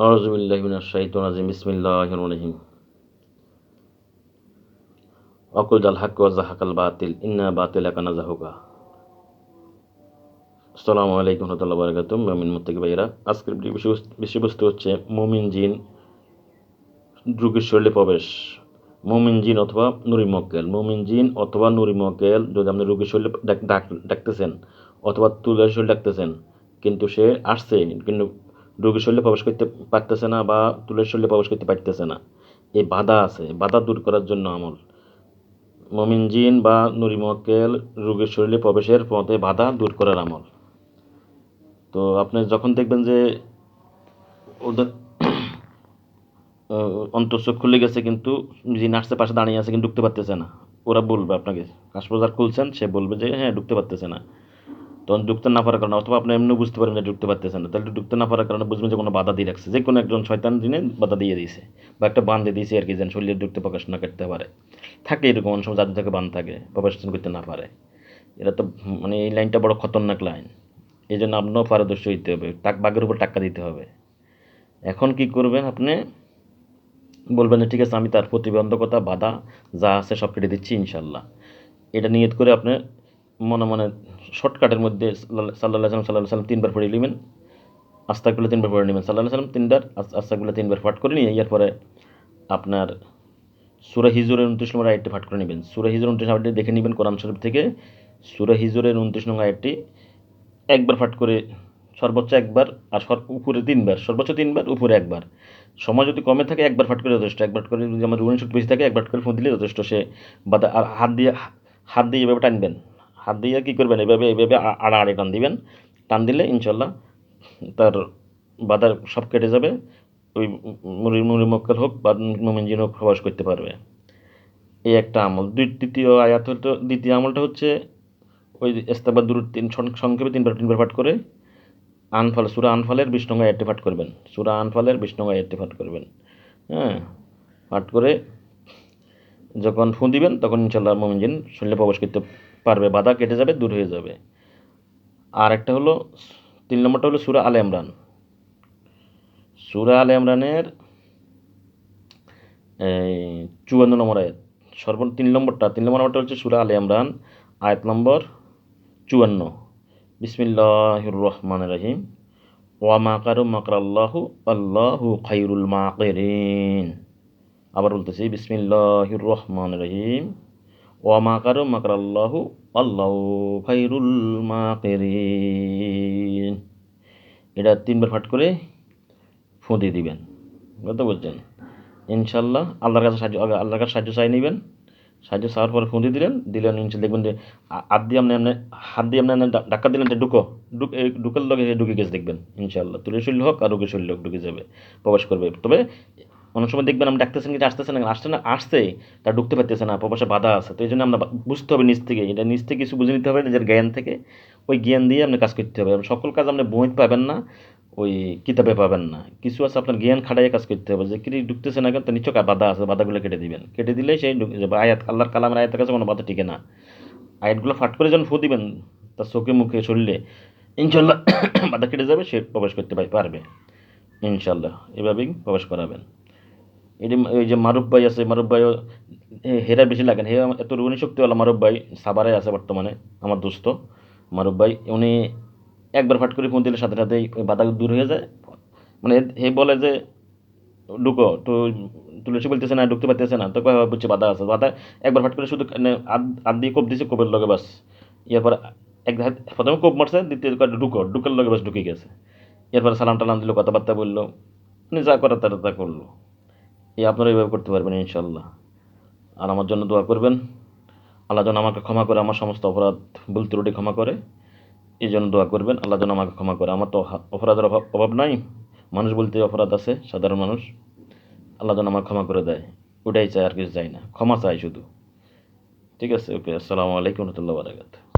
আউযু বিল্লাহি মিনাশ শাইতানির রাজিম। বিসমিল্লাহির রহমানির রহিম। ওয়াকুল জাল হাক্কু ওয়া যাহাকাল বাতিল ইন্নাল বাতিলা কানা যাহুকা। আসসালামু আলাইকুম ওয়া রাহমাতুল্লাহি ওয়া বারাকাতুহু। মুমিন মুত্তাকি ভাইয়েরা, আজকের বিষয়বস্তু হচ্ছে মুমিন জিন রোগীর শরীরে প্রবেশ। মুমিন জিন অথবা নূরি মক্কেল। মুমিন জিন অথবা নূরি মক্কেল যদি আপনি রোগীর শরীরে ডাকতেছেন অথবা তুলার শরীরে ডাকতেছেন, কিন্তু সে আসছে কিন্তু রোগীর শরীরে প্রবেশ করতে পারতেছে না বা তুলার শরীরে প্রবেশ করতে পারতেছে না, এই বাধা আছে, বাধা দূর করার জন্য আমল। মুমিন জিন বা নূরি মক্কেল রোগীর শরীরে প্রবেশের পথে বাধা দূর করার আমল। তো আপনি যখন দেখবেন যে ওদের অন্তঃচোখ খুলে গেছে কিন্তু যে নার্সের পাশে দাঁড়িয়ে আছে কিন্তু ঢুকতে পারতেছে না, ওরা বলবে আপনাকে, কাশবাজার খুলছেন, সে বলবে যে হ্যাঁ ঢুকতে পারতেছে না। তখন ঢুকতে না পারার কারণে, অথবা আপনি এমনি বুঝতে পারবেন যে ঢুকতে পারতেছে না, তাহলে ঢুকতে না পারার কারণে বুঝবেন যে কোনো বাধা দিয়ে রাখছে, যে কোনো একজন শয়তান জিনে বাধা দিয়ে দিয়েছে বা একটা বান দিয়ে দিয়েছে আর কি, যেন শরীরে ঢুকতে প্রকাশ না করতে পারে। থাকে এরকম অনেক সময় যাদের থেকে বান থাকে, প্রকাশ করতে না পারে। এরা তো মানে এই লাইনটা বড় খতরনাক লাইন। এই জন্য আপনারও পারদর্শী হইতে হবে, বাঘের উপর টাক্কা দিতে হবে। এখন কি করবেন আপনি? বলবেন যে ঠিক আছে, আমি তার প্রতিবন্ধকতা বাধা যা আছে সব কেটে দিচ্ছি ইনশাল্লাহ। এটা নিয়ত করে আপনি মনে মনে শর্টকাটের মধ্যে সাল্লাহ সাল্লাম 3বার পড়ে নেবেন, আস্তাকগুলো 3বার পড়ে নেবেন, সাল্লাহ সাল্লাম 3বার, আস্তাকগুলো 3বার পাঠ করে নিয়ে এর পরে আপনার সূরা হিজরের 29 নম্বর আয়াতটি পাঠ করে নেবেন। সূরা হিজরের 29 আয়াতটি দেখে নেবেন কোরআন শরীফ থেকে। সূরা হিজরের 29 নম্বর আয়াতটি একবার পাঠ করে, সর্বোচ্চ একবার, আর উপরে 3বার, সর্বোচ্চ 3বার, উপরে একবার। সময় যদি কমে থাকে একবার পাঠ করে যথেষ্ট, একবার করে যদি আমার রুটিন শুট বেশি থাকে একবার করে ফোন দিলে যথেষ্ট। সে বাদা আর হাত দিয়ে এভাবে টানবেন, হাত দিয়ে কী করবেন, এভাবে আড়াআড়ি টান দিবেন। টান দিলে ইনশাল্লাহ তার বাধার সব কেটে যাবে। ওই মুড়ি মক্কেল হোক বা মুমিন জিন হোক প্রবেশ করতে পারবে। এই একটা আমল। দ্বিতীয় আমলটা হচ্ছে ওই ইস্তেগফার দুরূদ সংক্ষেপে 3বার পাঠ করে সূরা আনফালের 20 নং আয়াতটি পাঠ করবেন। সূরা আনফালের 20 নং আয়াতটি পাঠ করবেন। হ্যাঁ, পাঠ করে যখন ফু দিবেন তখন ইনশাল্লাহ মুমিন জিন শরীরে প্রবেশ করতে পারবে, বাধা কেটে যাবে, দূর হয়ে যাবে। আর একটা হলো 3 নম্বরটা হলো সূরা আলে ইমরান। সূরা আলে ইমরানের 54 নম্বর আয়াত। 3 নম্বরটা হচ্ছে সূরা আলে ইমরান, আয়াত নম্বর 54। বিসমিল্লাহির রহমানির রহিম। ওয়া মাকারু মাকরাল্লাহু আল্লাহু খায়রুল মাকিরিন। আবার বলতেছি, বিসমিল্লাহির রহমানির রহিম। ওয়া মাকারু মাকরাল্লাহু আল্লাহু খায়রুল মাকিরিন। এটা 3বার পাঠ করে ফু দিয়ে দিবেন। বুঝতে বলছেন? ইনশাল্লাহ আল্লাহর কাছে সাহায্য চাই নেবেন। সাহায্য চাওয়ার পরে ফোন দিয়ে দিলেন ইনশাল্লাহ দেখবেন যে হাত দিয়ে আপনি ধাক্কা দিলেন যে ঢুকার লগে ঢুকে গেছে দেখবেন ইনশাল্লাহ। তুলে শরীর হোক আর রোগের শরীর হোক ঢুকে যাবে, প্রবেশ করবে। তবে অনেক সময় দেখবেন আপনি ডাকতেছেন কিন্তু আসছে তার ঢুকতে পারতেছে না, প্রবেশে বাধা আছে। তো এই জন্য আমরা বুঝতে হবে নিজ থেকে, এটা নিজ থেকে কিছু বুঝে নিতে হবে নিজের জ্ঞান থেকে। ওই জ্ঞান দিয়ে আপনি কাজ করতে হবে। সকল কাজ আপনি বই পাবেন না, ওই কিতাবে পাবেন না। কিছু আছে আপনার জ্ঞান খাটাইয়ে কাজ করতে হবে, যে কি ঢুকতেছে না কেন, তো নিশ্চয় বাধা আছে, বাধাগুলো কেটে দিবেন। কেটে দিলেই সেই ঢুকে যাবে। আল্লাহর কালামের আয়াতের কাছে কোনো বাধা টিকে না। আয়াতগুলো ফাট করে যখন ফু দিবেন তার চোখে মুখে শরীরে, ইনশাল্লাহ বাধা কেটে যাবে, সে প্রবেশ করতে পারবে ইনশাল্লাহ। এভাবেই প্রবেশ করাবেন। ওই যে মারুফ ভাই আছে, মারুফ ভাইও হেরা বেশি লাগেন, হে এত রুগী শক্তিওয়ালা মারুফ ভাই সাভারে আছে বর্তমানে, আমার দোস্ত মারুফ ভাই। উনি একবার ফাট করে ফোন দিলে সাথে সাথেই ওই বাধা দূর হয়ে যায়। মানে হে বলে যে ঢুকো, তো তুলসী বলতেছে না, ঢুকতে পারতেছে না, তো বুঝছে বাধা আছে। বাধা একবার ফাট করে শুধু হাত দিয়ে কোপ দিছে, কোপের লগে বাস। এরপর প্রথমে কোপ মারছে, দ্বিতীয় ঢুকার লগে বাস ঢুকে গেছে। এরপরে সালাম টালাম দিল, কথাবার্তা বললো, মানে যা করার তারা তা করলো। আপনারা এইভাবে করতে পারবেন ইনশাল্লাহ। আর আমার জন্য দোয়া করবেন, আল্লাহ যেন আমাকে ক্ষমা করে, আমার সমস্ত অপরাধ ভুল ত্রুটি ক্ষমা করে। এই জন্য দোয়া করবেন, আল্লাহ যেন আমাকে ক্ষমা করে। আমার তো অপরাধের অভাব নাই, মানুষ বলতে অপরাধ আছে, সাধারণ মানুষ। আল্লাহ যেন আমার ক্ষমা করে দেয়, ওটাই চাই, আর কিছু চাই না, ক্ষমা চাই শুধু। ঠিক আছে, ওকে। আসসালামু আলাইকুম রহমতুল্লাহ বারাকাতুহু।